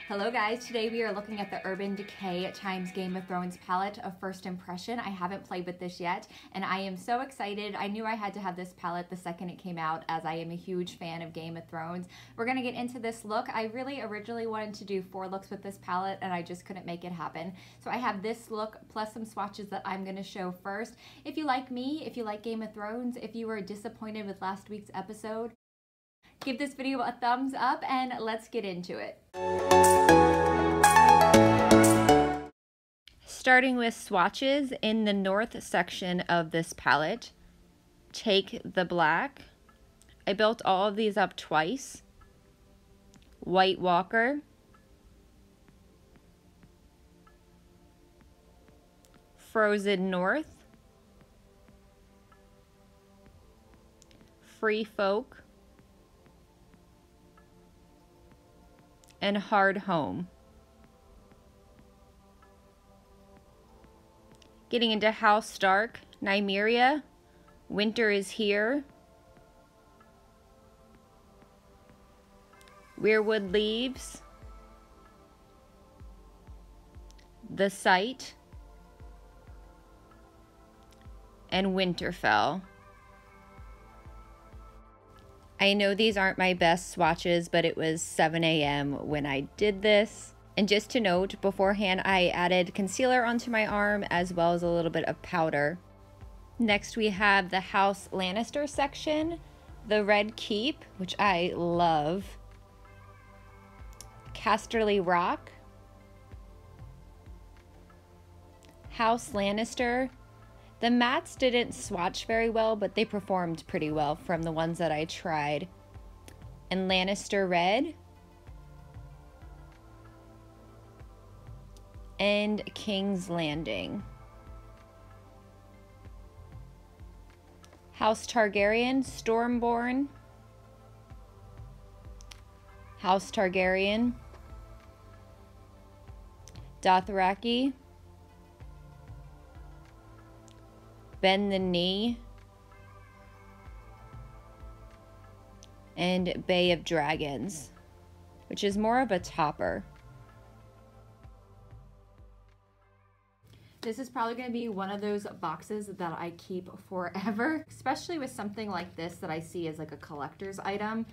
Hello guys, today we are looking at the Urban Decay x Game of Thrones palette of First Impression. I haven't played with this yet and I am so excited. I knew I had to have this palette the second it came out as I am a huge fan of Game of Thrones. We're going to get into this look. I really originally wanted to do 4 looks with this palette and I just couldn't make it happen. So I have this look plus some swatches that I'm going to show first. If you like me, if you like Game of Thrones, if you were disappointed with last week's episode, give this video a thumbs up and let's get into it. Starting with swatches, in the north section of this palette, take the black. I built all of these up twice. White Walker. Frozen North. Free Folk. And Hard Home. Getting into House Stark, Nymeria, Winter is Here, Weirwood Leaves, The Sight, and Winterfell. I know these aren't my best swatches, but it was 7 a.m. when I did this. And just to note, beforehand I added concealer onto my arm as well as a little bit of powder. Next we have the House Lannister section, the Red Keep, which I love, Casterly Rock, House Lannister. The mattes didn't swatch very well, but they performed pretty well from the ones that I tried. And Lannister Red. And King's Landing. House Targaryen, Stormborn. House Targaryen. Dothraki. Bend the Knee. And Bay of Dragons, which is more of a topper. This is probably going to be one of those boxes that I keep forever, especially with something like this that I see as like a collector's item.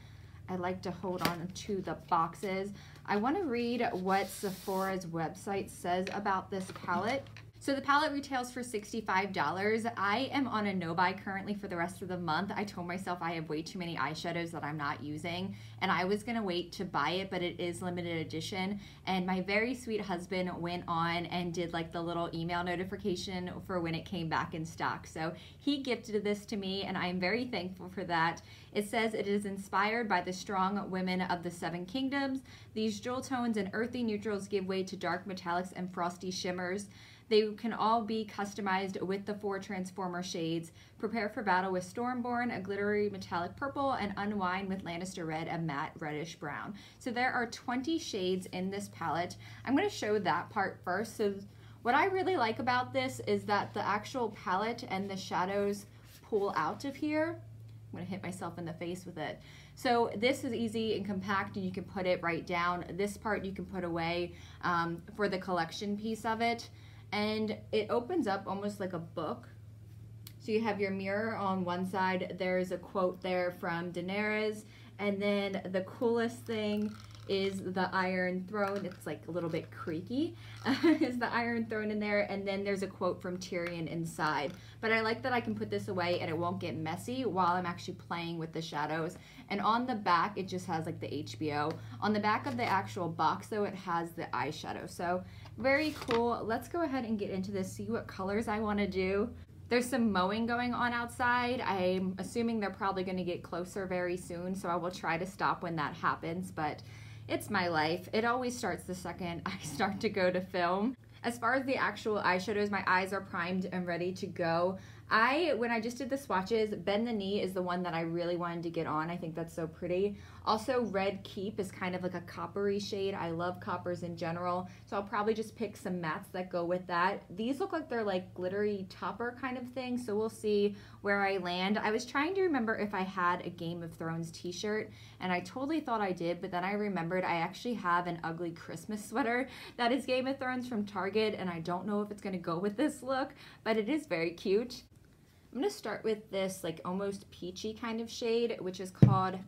I like to hold on to the boxes. I want to read what Sephora's website says about this palette. So the palette retails for $65. I am on a no-buy currently for the rest of the month. I told myself I have way too many eyeshadows that I'm not using, and I was gonna wait to buy it, but it is limited edition. And my very sweet husband went on and did like the little email notification for when it came back in stock. So he gifted this to me, and I am very thankful for that. It says it is inspired by the strong women of the 7 kingdoms. These jewel tones and earthy neutrals give way to dark metallics and frosty shimmers. They can all be customized with the 4 Transformer shades. Prepare for battle with Stormborn, a glittery metallic purple, and unwind with Lannister Red, a matte reddish brown. So there are 20 shades in this palette. I'm going to show that part first. So what I really like about this is that the actual palette and the shadows pull out of here. I'm going to hit myself in the face with it. So this is easy and compact, and you can put it right down. This part you can put away for the collection piece of it. And it opens up almost like a book. So you have your mirror on one side. There's a quote there from Daenerys. And then the coolest thing is the Iron Throne. It's like a little bit creaky. Is the Iron Throne in there. And then there's a quote from Tyrion inside. But I like that I can put this away and it won't get messy while I'm actually playing with the shadows. And on the back, it just has like the HBO. On the back of the actual box though, it has the eyeshadow. So very cool. Let's go ahead and get into this, see what colors I want to do. There's some mowing going on outside. I'm assuming they're probably going to get closer very soon, so I will try to stop when that happens, but it's my life. It always starts the second I start to go to film. As far as the actual eyeshadows, my eyes are primed and ready to go. When I just did the swatches, Bend the Knee is the one that I really wanted to get on. I think that's so pretty. Also, Red Keep is kind of like a coppery shade. I love coppers in general, so I'll probably just pick some mattes that go with that. These look like they're like glittery topper kind of thing, so we'll see where I land. I was trying to remember if I had a Game of Thrones t-shirt, and I totally thought I did, but then I remembered I actually have an ugly Christmas sweater that is Game of Thrones from Target, and I don't know if it's going to go with this look, but it is very cute. I'm going to start with this like almost peachy kind of shade, which is called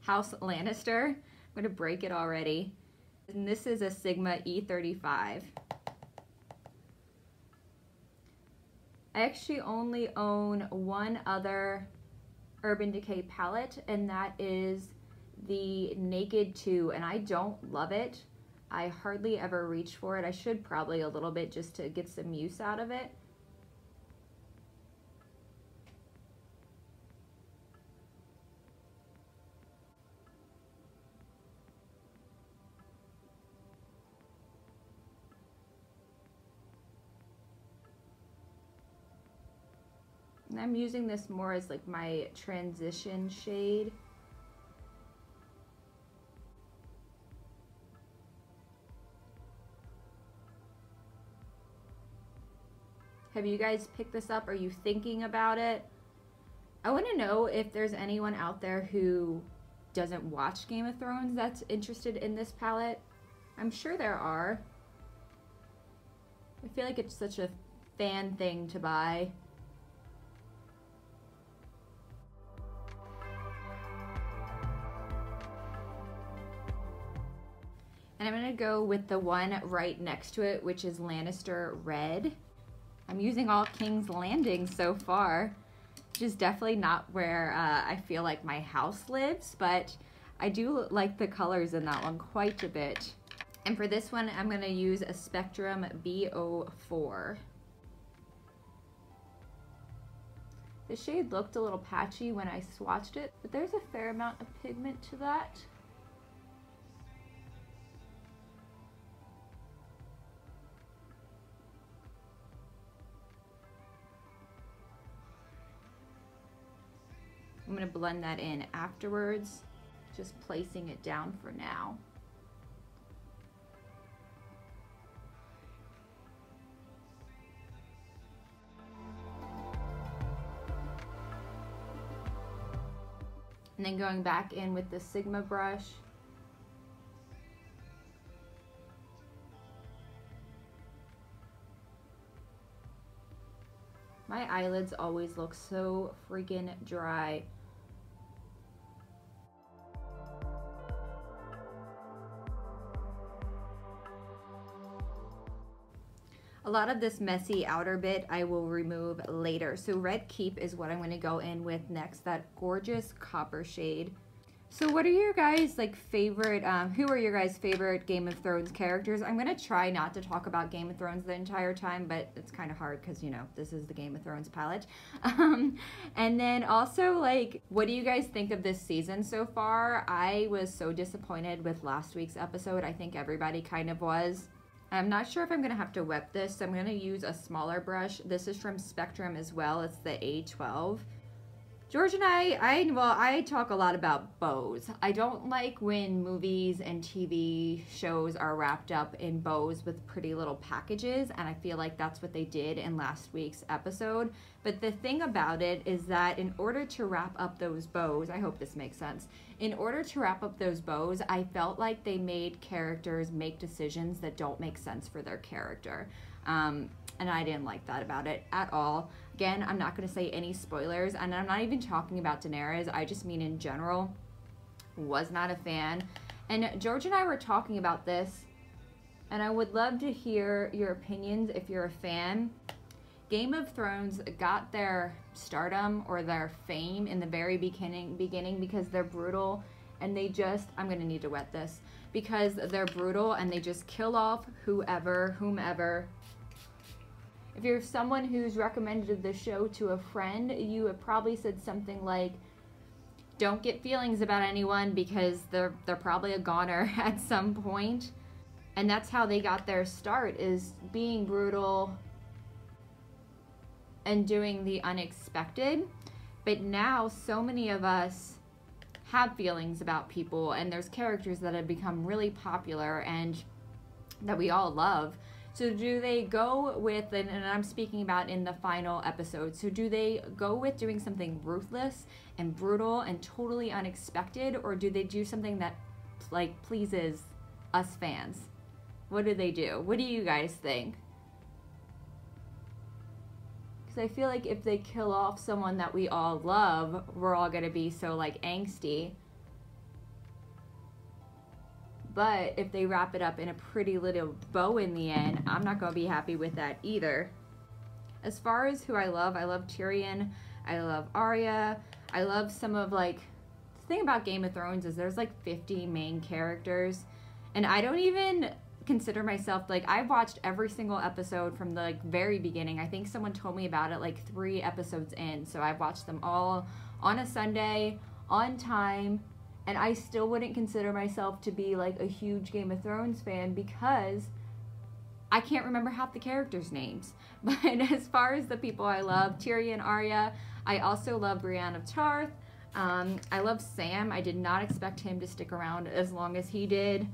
House Lannister. I'm going to break it already. And this is a Sigma E35. I actually only own one other Urban Decay palette, and that is the Naked 2, and I don't love it. I hardly ever reach for it. I should probably a little bit just to get some use out of it. And I'm using this more as like my transition shade. Have you guys picked this up? Are you thinking about it? I want to know if there's anyone out there who doesn't watch Game of Thrones that's interested in this palette. I'm sure there are. I feel like it's such a fan thing to buy. And I'm going to go with the one right next to it, which is Lannister Red. I'm using all King's Landing so far, which is definitely not where I feel like my house lives, but I do like the colors in that one quite a bit. And for this one, I'm going to use a Spectrum B04. The shade looked a little patchy when I swatched it, but there's a fair amount of pigment to that. I'm going to blend that in afterwards, just placing it down for now. And then going back in with the Sigma brush. My eyelids always look so freaking dry. A lot of this messy outer bit I will remove later. So Red Keep is what I'm going to go in with next, that gorgeous copper shade. So what are your guys like favorite, who are your guys favorite Game of Thrones characters? I'm going to try not to talk about Game of Thrones the entire time, but it's kind of hard because, you know, this is the Game of Thrones palette. And then also, like, what do you guys think of this season so far? I was so disappointed with last week's episode. I think everybody kind of was. I'm not sure if I'm going to have to wet this, so I'm going to use a smaller brush. This is from Spectrum as well. It's the A12. George and I talk a lot about bows. I don't like when movies and TV shows are wrapped up in bows with pretty little packages, and I feel like that's what they did in last week's episode. But the thing about it is that in order to wrap up those bows, I hope this makes sense, in order to wrap up those bows, I felt like they made characters make decisions that don't make sense for their character. And I didn't like that about it at all. Again, I'm not going to say any spoilers, and I'm not even talking about Daenerys. I just mean in general. Was not a fan. And George and I were talking about this, and I would love to hear your opinions if you're a fan. Game of Thrones got their stardom or their fame in the very beginning because they're brutal, and they just, I'm going to need to wet this, because they're brutal and they just kill off whomever. If you're someone who's recommended the show to a friend, you have probably said something like, don't get feelings about anyone because they're probably a goner at some point. And that's how they got their start, is being brutal. and doing the unexpected. But now so many of us have feelings about people, and there's characters that have become really popular and that we all love. So do they go with, and I'm speaking about in the final episode, so do they go with doing something ruthless and brutal and totally unexpected, or do they do something that like pleases us fans? What do they do? What do you guys think? Because I feel like if they kill off someone that we all love, we're all gonna be so like angsty. But if they wrap it up in a pretty little bow in the end, I'm not going to be happy with that either. As far as who I love Tyrion, I love Arya, I love some of like, the thing about Game of Thrones is there's like 50 main characters, and I don't even consider myself, like, I've watched every single episode from the like very beginning. I think someone told me about it like 3 episodes in, so I've watched them all on a Sunday, on time. And I still wouldn't consider myself to be like a huge Game of Thrones fan because I can't remember half the characters' names. But as far as the people I love, Tyrion, Arya, I also love Brienne of Tarth. I love Sam. I did not expect him to stick around as long as he did.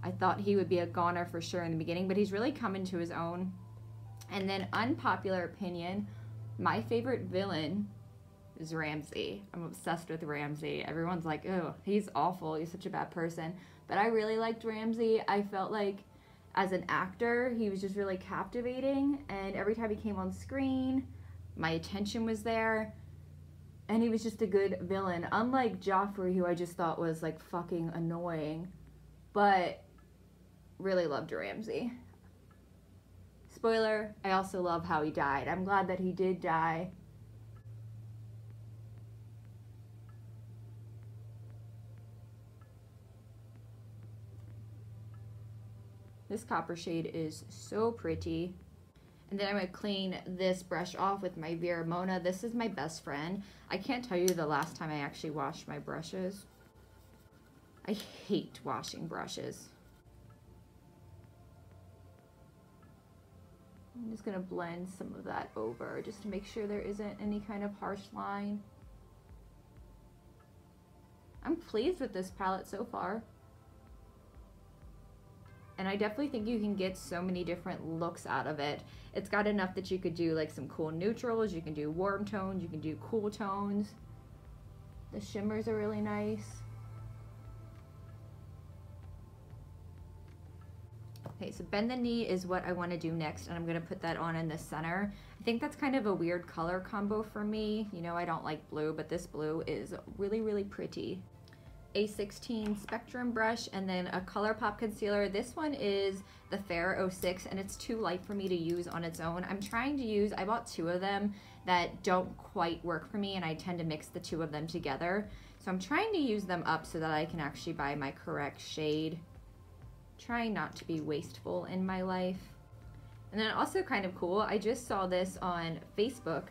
I thought he would be a goner for sure in the beginning, but he's really come into his own. And then unpopular opinion, my favorite villain is Ramsay. I'm obsessed with Ramsay. Everyone's like, oh, he's awful. He's such a bad person. But I really liked Ramsay. I felt like as an actor, he was just really captivating. And every time he came on screen, my attention was there. And he was just a good villain. Unlike Joffrey, who I just thought was like fucking annoying. But really loved Ramsay. Spoiler, I also love how he died. I'm glad that he did die. This copper shade is so pretty. And then I'm going to clean this brush off with my Vera Mona. This is my best friend. I can't tell you the last time I actually washed my brushes. I hate washing brushes. I'm just going to blend some of that over just to make sure there isn't any kind of harsh line. I'm pleased with this palette so far. And I definitely think you can get so many different looks out of it. It's got enough that you could do like some cool neutrals, you can do warm tones, you can do cool tones. The shimmers are really nice. Okay, so Bend the Knee is what I want to do next, and I'm going to put that on in the center. I think that's kind of a weird color combo for me. You know, I don't like blue, but this blue is really, really pretty. A16 Spectrum brush, and then a Colourpop concealer. This one is the Fair 06, and it's too light for me to use on its own. I'm trying to use, I bought 2 of them that don't quite work for me, and I tend to mix the 2 of them together. So I'm trying to use them up so that I can actually buy my correct shade. Trying not to be wasteful in my life. And then also kind of cool, I just saw this on Facebook,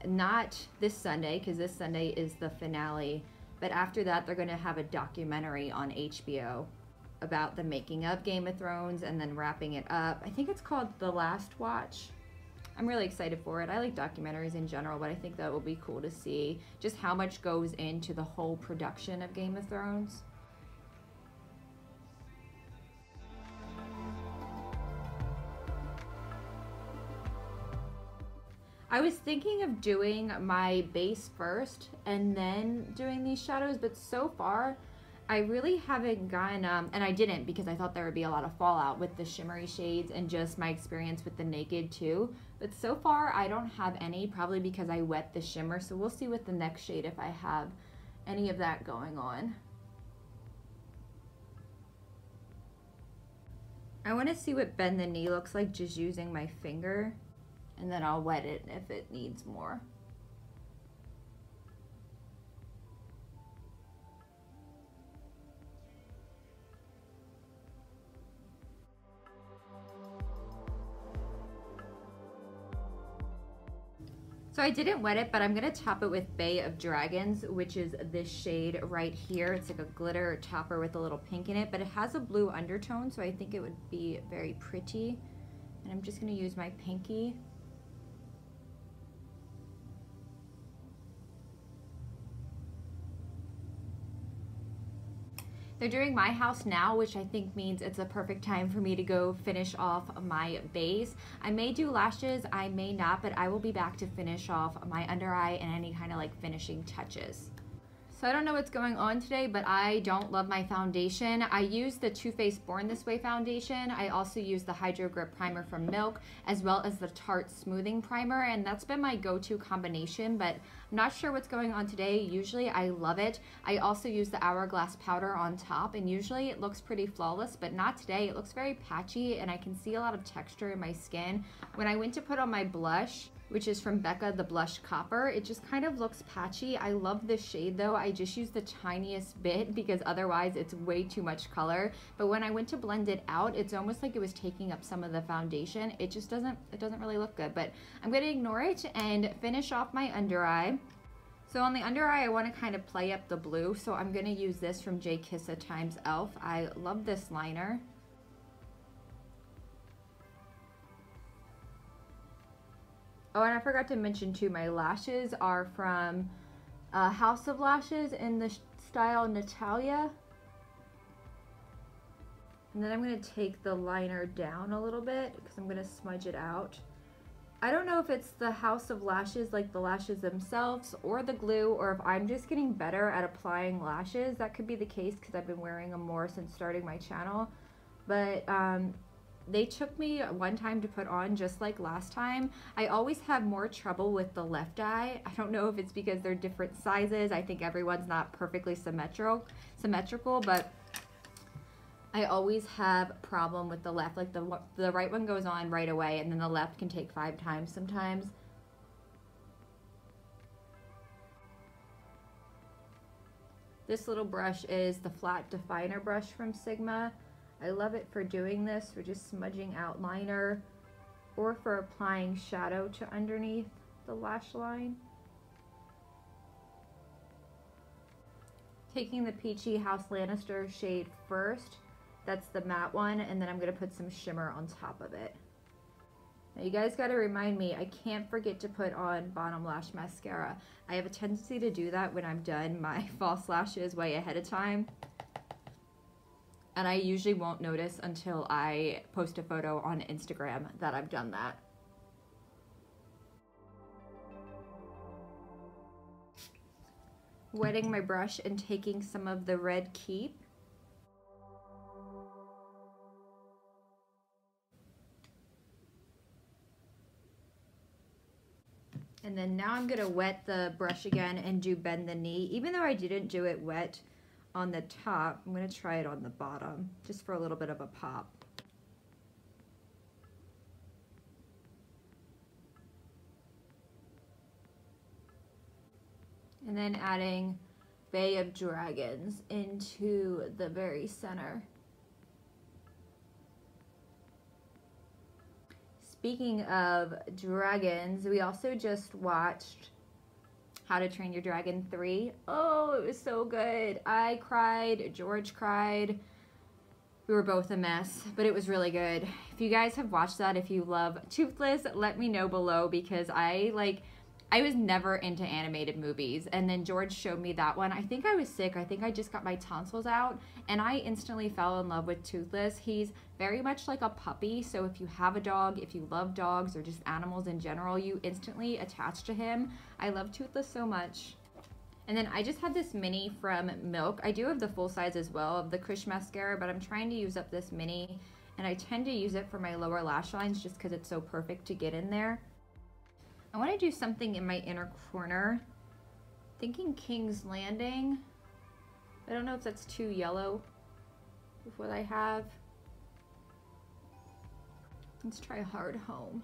not this Sunday, because this Sunday is the finale. But after that, they're going to have a documentary on HBO about the making of Game of Thrones and then wrapping it up. I think it's called The Last Watch. I'm really excited for it. I like documentaries in general, but I think that will be cool to see just how much goes into the whole production of Game of Thrones. I was thinking of doing my base first and then doing these shadows, but so far I really haven't gotten, and I didn't because I thought there would be a lot of fallout with the shimmery shades and just my experience with the Naked too. But so far I don't have any, probably because I wet the shimmer, so we'll see with the next shade if I have any of that going on. I want to see what Bend the Knee looks like just using my finger. And then I'll wet it if it needs more. So I didn't wet it, but I'm gonna top it with Bay of Dragons, which is this shade right here. It's like a glitter topper with a little pink in it, but it has a blue undertone, so I think it would be very pretty. And I'm just gonna use my pinky. They're doing my house now, which I think means it's a perfect time for me to go finish off my base. I may do lashes, I may not, but I will be back to finish off my under eye and any kind of like finishing touches. So I don't know what's going on today, but I don't love my foundation. I use the Too Faced Born This Way foundation. I also use the Hydro Grip Primer from Milk, as well as the Tarte Smoothing Primer, and that's been my go-to combination, but I'm not sure what's going on today. Usually I love it. I also use the Hourglass powder on top, and usually it looks pretty flawless, but not today. It looks very patchy, and I can see a lot of texture in my skin. When I went to put on my blush, which is from Becca, the Blush Copper, it just kind of looks patchy. I love this shade though. I just use the tiniest bit because otherwise it's way too much color. But when I went to blend it out, it's almost like it was taking up some of the foundation. It just doesn't really look good, but I'm gonna ignore it and finish off my under eye. So on the under eye, I wanna kind of play up the blue. So I'm gonna use this from J. Kissa times e.l.f. I love this liner. Oh, and I forgot to mention too, my lashes are from House of Lashes in the style Natalia. And then I'm going to take the liner down a little bit because I'm going to smudge it out. I don't know if it's the House of Lashes, like the lashes themselves, or the glue, or if I'm just getting better at applying lashes. That could be the case because I've been wearing them more since starting my channel. But they took me one time to put on just like last time. I always have more trouble with the left eye. I don't know if it's because they're different sizes. I think everyone's not perfectly symmetrical, but I always have a problem with the left. Like the right one goes on right away, and then the left can take 5 times sometimes. This little brush is the flat definer brush from Sigma. I love it for doing this, for just smudging out liner, or for applying shadow to underneath the lash line. Taking the Peachy House Lannister shade first, that's the matte one, and then I'm going to put some shimmer on top of it. Now you guys got to remind me, I can't forget to put on bottom lash mascara. I have a tendency to do that when I'm done my false lashes way ahead of time. And I usually won't notice until I post a photo on Instagram that I've done that. Wetting my brush and taking some of the red Keep. And then now I'm gonna wet the brush again and do Bend the Knee. Even though I didn't do it wet on the top, I'm going to try it on the bottom just for a little bit of a pop. And then adding Bay of Dragons into the very center. Speaking of dragons, we also just watched How to Train Your Dragon 3. Oh, it was so good. I cried, George cried. We were both a mess, but it was really good. If you guys have watched that, if you love Toothless, let me know below, because I was never into animated movies, and then George showed me that one. I think I was sick. I think I just got my tonsils out, and I instantly fell in love with Toothless. He's very much like a puppy, so if you have a dog, if you love dogs or just animals in general, you instantly attach to him. I love Toothless so much. And then I just had this mini from Milk. I do have the full size as well of the Krish mascara, but I'm trying to use up this mini, and I tend to use it for my lower lash lines just because it's so perfect to get in there. I want to do something in my inner corner. Thinking King's Landing. I don't know if that's too yellow with what I have. Let's try Hard Home.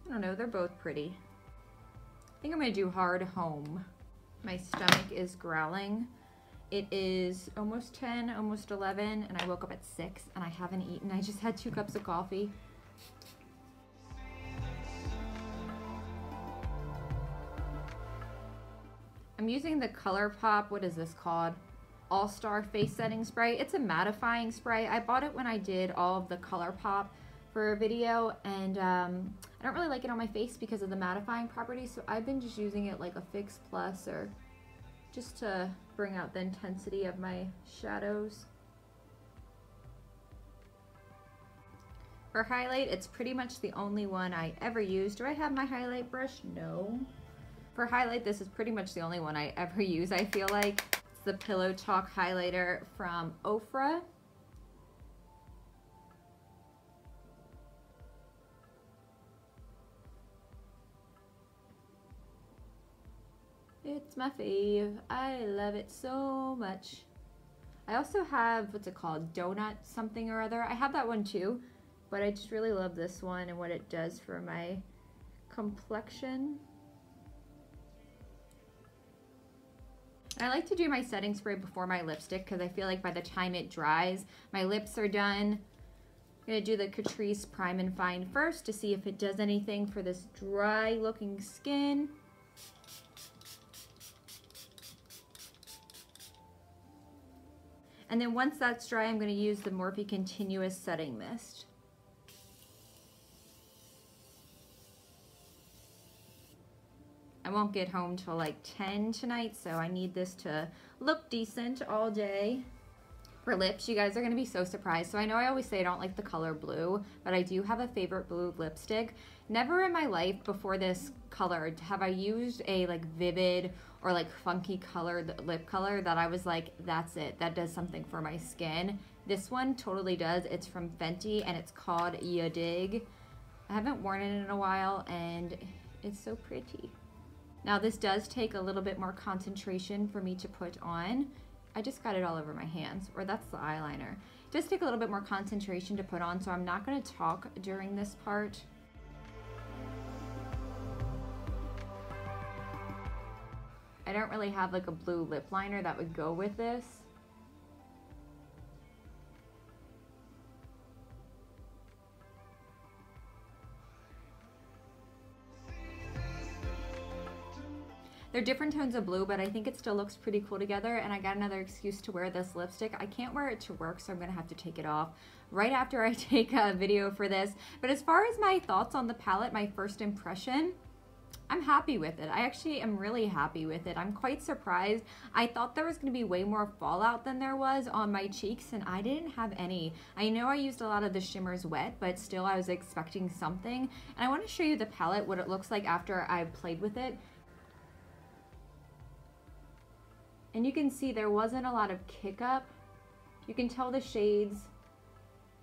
I don't know, they're both pretty. I think I'm going to do Hard Home. My stomach is growling. It is almost 10, almost 11, and I woke up at 6 and I haven't eaten. I just had 2 cups of coffee. I'm using the Colourpop, what is this called? All-Star Face Setting Spray. It's a mattifying spray. I bought it when I did all of the Colourpop for a video, and I don't really like it on my face because of the mattifying properties, so I've been just using it like a Fix Plus or just to bring out the intensity of my shadows. For highlight, it's pretty much the only one I ever use. Do I have my highlight brush? No. For highlight, this is pretty much the only one I ever use, I feel like. It's the Pillow Talk highlighter from Ofra. It's my fave. I love it so much. I also have, what's it called? Donut something or other. I have that one too, but I just really love this one and what it does for my complexion. I like to do my setting spray before my lipstick because I feel like by the time it dries, my lips are done. I'm gonna do the Catrice Prime and Fine first to see if it does anything for this dry looking skin. And then once that's dry, I'm going to use the Morphe Continuous Setting Mist. I won't get home till like 10 tonight, so I need this to look decent all day. For lips, you guys are going to be so surprised. So I know I always say I don't like the color blue, but I do have a favorite blue lipstick. Never in my life before this color have I used a like vivid or like funky colored lip color that I was like, that's it, that does something for my skin. This one totally does. It's from Fenty and it's called Ya Dig. I haven't worn it in a while and it's so pretty. Now this does take a little bit more concentration for me to put on. I just got it all over my hands, or that's the eyeliner. It does take a little bit more concentration to put on, so I'm not going to talk during this part. I don't really have like a blue lip liner that would go with this. They're different tones of blue, but I think it still looks pretty cool together, and I got another excuse to wear this lipstick. I can't wear it to work, so I'm gonna have to take it off right after I take a video for this. But as far as my thoughts on the palette, my first impression, I'm happy with it. I actually am really happy with it. I'm quite surprised. I thought there was going to be way more fallout than there was on my cheeks, and I didn't have any. I know I used a lot of the shimmers wet, but still I was expecting something. And I want to show you the palette, what it looks like after I've played with it. And you can see there wasn't a lot of kick up. You can tell the shades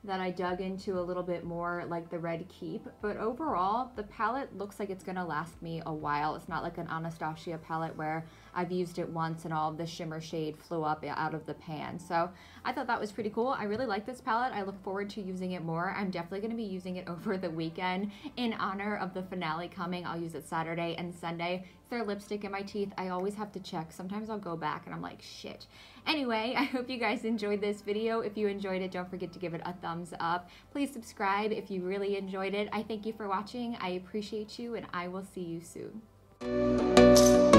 that I dug into a little bit more, like the Red Keep, but overall the palette looks like it's gonna last me a while. It's not like an Anastasia palette where I've used it once and all of the shimmer shade flew up out of the pan. So I thought that was pretty cool. I really like this palette. I look forward to using it more. I'm definitely gonna be using it over the weekend in honor of the finale coming. I'll use it Saturday and Sunday. Is there lipstick in my teeth? I always have to check. Sometimes I'll go back and I'm like, shit. Anyway, I hope you guys enjoyed this video. If you enjoyed it, don't forget to give it a thumbs up. Please subscribe if you really enjoyed it. I thank you for watching. I appreciate you, and I will see you soon.